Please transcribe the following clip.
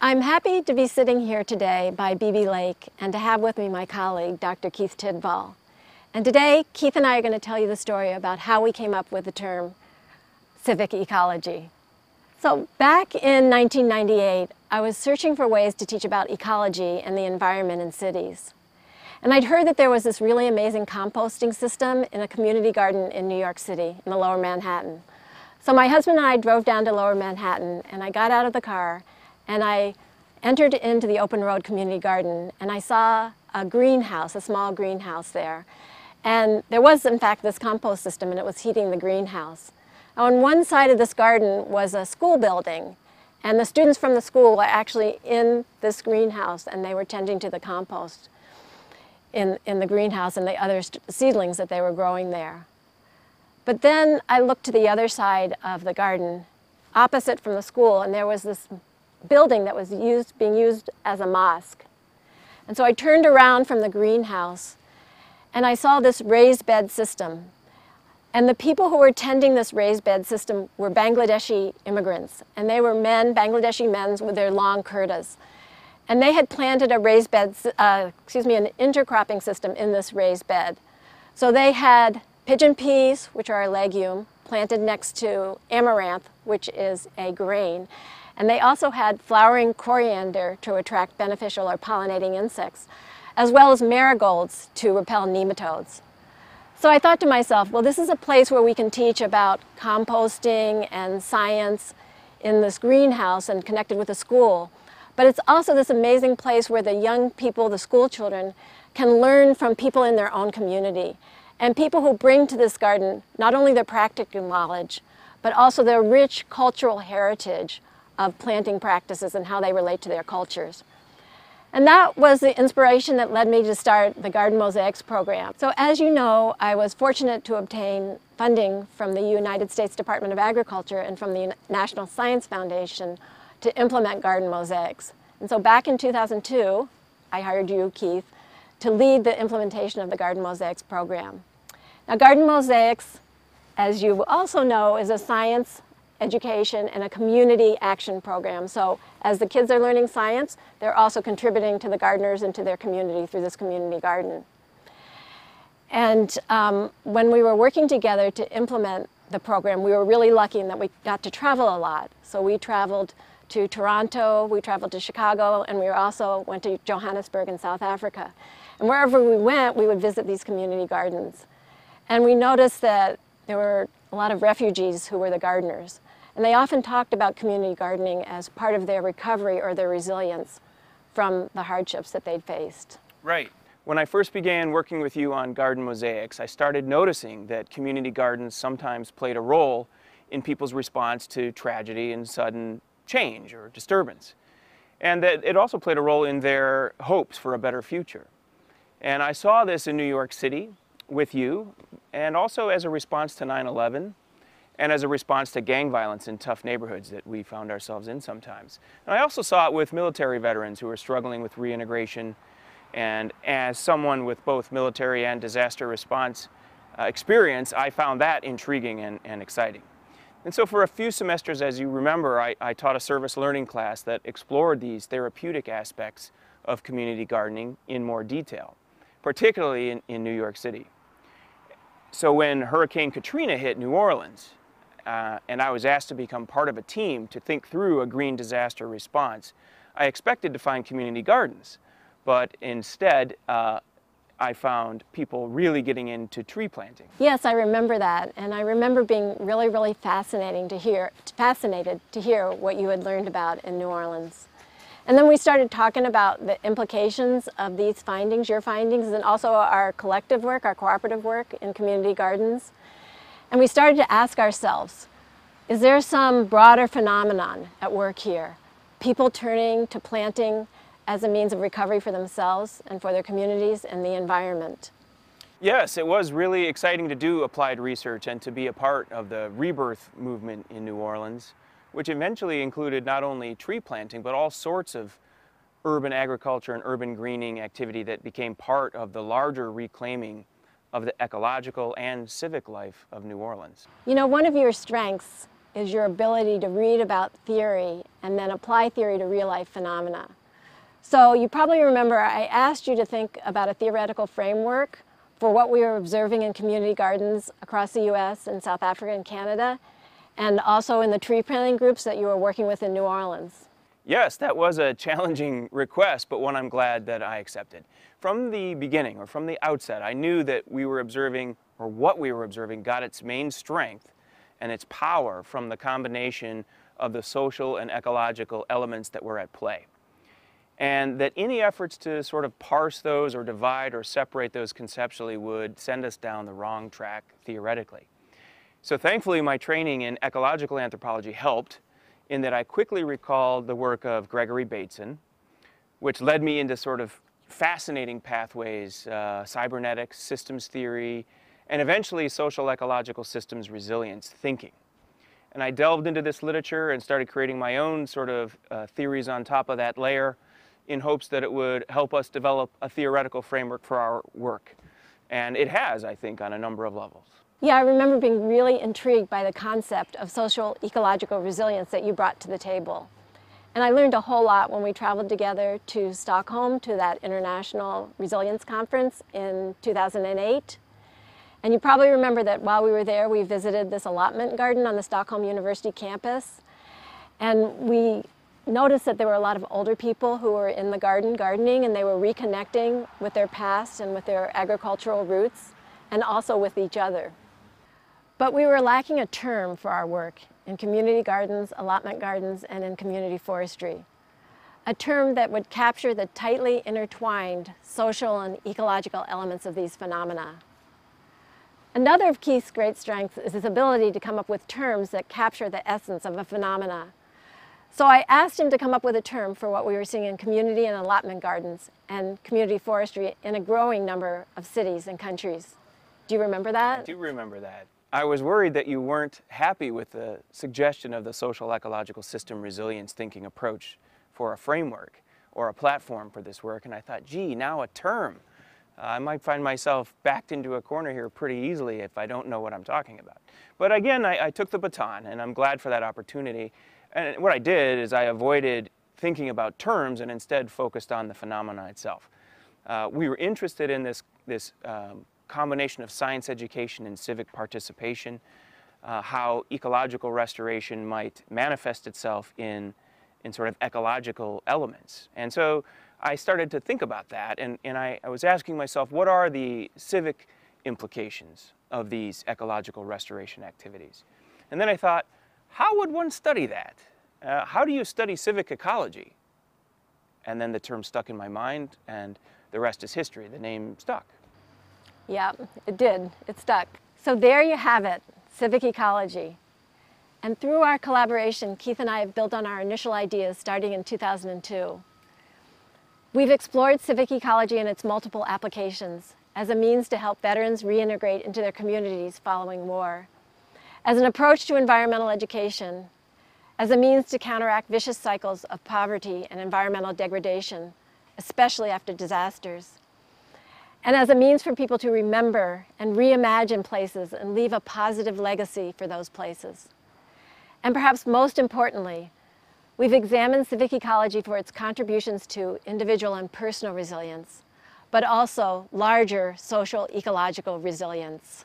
I'm happy to be sitting here today by Beebe Lake and to have with me my colleague, Dr. Keith Tidball. And today, Keith and I are going to tell you the story about how we came up with the term civic ecology. So back in 1998, I was searching for ways to teach about ecology and the environment in cities. And I'd heard that there was this really amazing composting system in a community garden in New York City, in the Lower Manhattan. So my husband and I drove down to Lower Manhattan, and I got out of the car, and I entered into the Open Road Community Garden, and I saw a greenhouse, a small greenhouse there. And there was, in fact, this compost system, and it was heating the greenhouse. On one side of this garden was a school building, and the students from the school were actually in this greenhouse, and they were tending to the compost in the greenhouse and the other seedlings that they were growing there. But then I looked to the other side of the garden, opposite from the school, and there was this building that was being used as a mosque. And so I turned around from the greenhouse and I saw this raised bed system. And the people who were tending this raised bed system were Bangladeshi immigrants. And they were men, Bangladeshi men with their long kurtas. And they had planted a raised bed, an intercropping system in this raised bed. So they had pigeon peas, which are a legume, planted next to amaranth, which is a grain. And they also had flowering coriander to attract beneficial or pollinating insects, as well as marigolds to repel nematodes. So I thought to myself, well, this is a place where we can teach about composting and science in this greenhouse and connected with the school. But it's also this amazing place where the young people, the school children, can learn from people in their own community. And people who bring to this garden not only their practical knowledge, but also their rich cultural heritage of planting practices and how they relate to their cultures. And that was the inspiration that led me to start the Garden Mosaics program. So as you know, I was fortunate to obtain funding from the United States Department of Agriculture and from the National Science Foundation to implement Garden Mosaics. And so back in 2002, I hired you, Keith, to lead the implementation of the Garden Mosaics program. Now, Garden Mosaics, as you also know, is a science, education, and a community action program. So as the kids are learning science, they're also contributing to the gardeners and to their community through this community garden. And when we were working together to implement the program, we were really lucky in that we got to travel a lot. So we traveled to Toronto, we traveled to Chicago, and we also went to Johannesburg in South Africa. And wherever we went, we would visit these community gardens. And we noticed that there were a lot of refugees who were the gardeners. And they often talked about community gardening as part of their recovery or their resilience from the hardships that they'd faced. Right. When I first began working with you on Garden Mosaics, I started noticing that community gardens sometimes played a role in people's response to tragedy and sudden change or disturbance. And that it also played a role in their hopes for a better future. And I saw this in New York City with you, and also as a response to 9/11, and as a response to gang violence in tough neighborhoods that we found ourselves in sometimes. And I also saw it with military veterans who were struggling with reintegration, and as someone with both military and disaster response experience, I found that intriguing and exciting. And so for a few semesters, as you remember, I taught a service learning class that explored these therapeutic aspects of community gardening in more detail, particularly in New York City. So when Hurricane Katrina hit New Orleans, and I was asked to become part of a team to think through a green disaster response, I expected to find community gardens, but instead I found people really getting into tree planting. Yes, I remember that, and I remember being really, really fascinated to hear what you had learned about in New Orleans. And then we started talking about the implications of these findings, your findings, and also our collective work, our cooperative work in community gardens. And we started to ask ourselves, is there some broader phenomenon at work here? People turning to planting as a means of recovery for themselves and for their communities and the environment. Yes, it was really exciting to do applied research and to be a part of the rebirth movement in New Orleans, which eventually included not only tree planting, but all sorts of urban agriculture and urban greening activity that became part of the larger reclaiming of the ecological and civic life of New Orleans. You know, one of your strengths is your ability to read about theory and then apply theory to real-life phenomena. So you probably remember I asked you to think about a theoretical framework for what we were observing in community gardens across the US and South Africa and Canada, and also in the tree planting groups that you were working with in New Orleans. Yes, that was a challenging request, but one I'm glad that I accepted. From the beginning, or from the outset, I knew that we were observing, or what we were observing, got its main strength and its power from the combination of the social and ecological elements that were at play. And that any efforts to sort of parse those or divide or separate those conceptually would send us down the wrong track theoretically. So thankfully, my training in ecological anthropology helped in that I quickly recalled the work of Gregory Bateson, which led me into sort of fascinating pathways, cybernetics, systems theory, and eventually social ecological systems resilience thinking. And I delved into this literature and started creating my own sort of theories on top of that layer in hopes that it would help us develop a theoretical framework for our work. And it has, I think, on a number of levels. Yeah, I remember being really intrigued by the concept of social ecological resilience that you brought to the table. And I learned a whole lot when we traveled together to Stockholm to that International Resilience Conference in 2008. And you probably remember that while we were there, we visited this allotment garden on the Stockholm University campus. And we noticed that there were a lot of older people who were in the garden gardening, and they were reconnecting with their past and with their agricultural roots, and also with each other. But we were lacking a term for our work in community gardens, allotment gardens, and in community forestry. A term that would capture the tightly intertwined social and ecological elements of these phenomena. Another of Keith's great strengths is his ability to come up with terms that capture the essence of a phenomena. So I asked him to come up with a term for what we were seeing in community and allotment gardens and community forestry in a growing number of cities and countries. Do you remember that? I do remember that. I was worried that you weren't happy with the suggestion of the social ecological system resilience thinking approach for a framework or a platform for this work, and I thought, gee, now a term. I might find myself backed into a corner here pretty easily if I don't know what I'm talking about. But again, I took the baton, and I'm glad for that opportunity. And what I did is I avoided thinking about terms and instead focused on the phenomena itself. We were interested in this combination of science education and civic participation, how ecological restoration might manifest itself in sort of ecological elements. And so I started to think about that, and I was asking myself, what are the civic implications of these ecological restoration activities? And then I thought, how would one study that? How do you study civic ecology? And then the term stuck in my mind, and the rest is history. The name stuck. Yeah, it did. It stuck. So there you have it, civic ecology. And through our collaboration, Keith and I have built on our initial ideas starting in 2002. We've explored civic ecology and its multiple applications as a means to help veterans reintegrate into their communities following war, as an approach to environmental education, as a means to counteract vicious cycles of poverty and environmental degradation, especially after disasters, and as a means for people to remember and reimagine places and leave a positive legacy for those places. And perhaps most importantly, we've examined civic ecology for its contributions to individual and personal resilience, but also larger social ecological resilience.